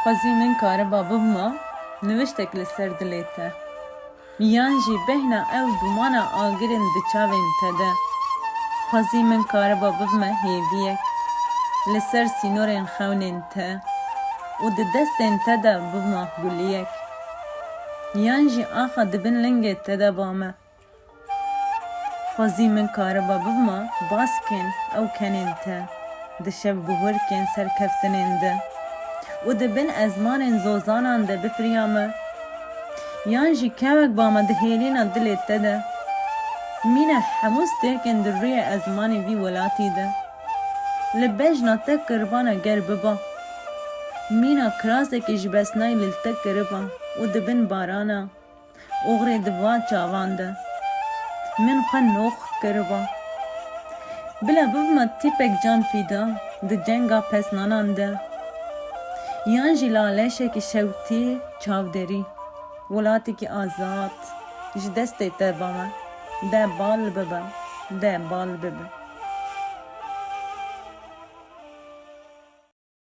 xwezî min karıba bibima niviştek li ser dilê te. Yan jî bêhna ew dumana agirên di çavên te de. Xwezî min karıba bibime hêviyek li ser sînorên xewnên te û di destên te de bibima guliyek. Yan jî axa dibin lingê te de bame. Xwezî min karıba bibima baskên ew kenên te di şev bihurkên serkeftinên de û dibin ezmanên zozanan de bifiriya me. Yan jî kevek bame di hêlîna dilê te de. Mîna hemû stêrkên di rûya ezmanê vî welatî de. Li bejna te qirbana gel biba. Mîna kirasekê ji besnayê li te kiriba û dibin barana. Oxirê di va çavan de. Min xwe nox kiriba. Bila bibima tîpek can fîda di cenga pesnanan de. Yan jî laleşekî şewtî çavderî. Welatekî azad ji destê te bame. De bal bibe. De bal bibe.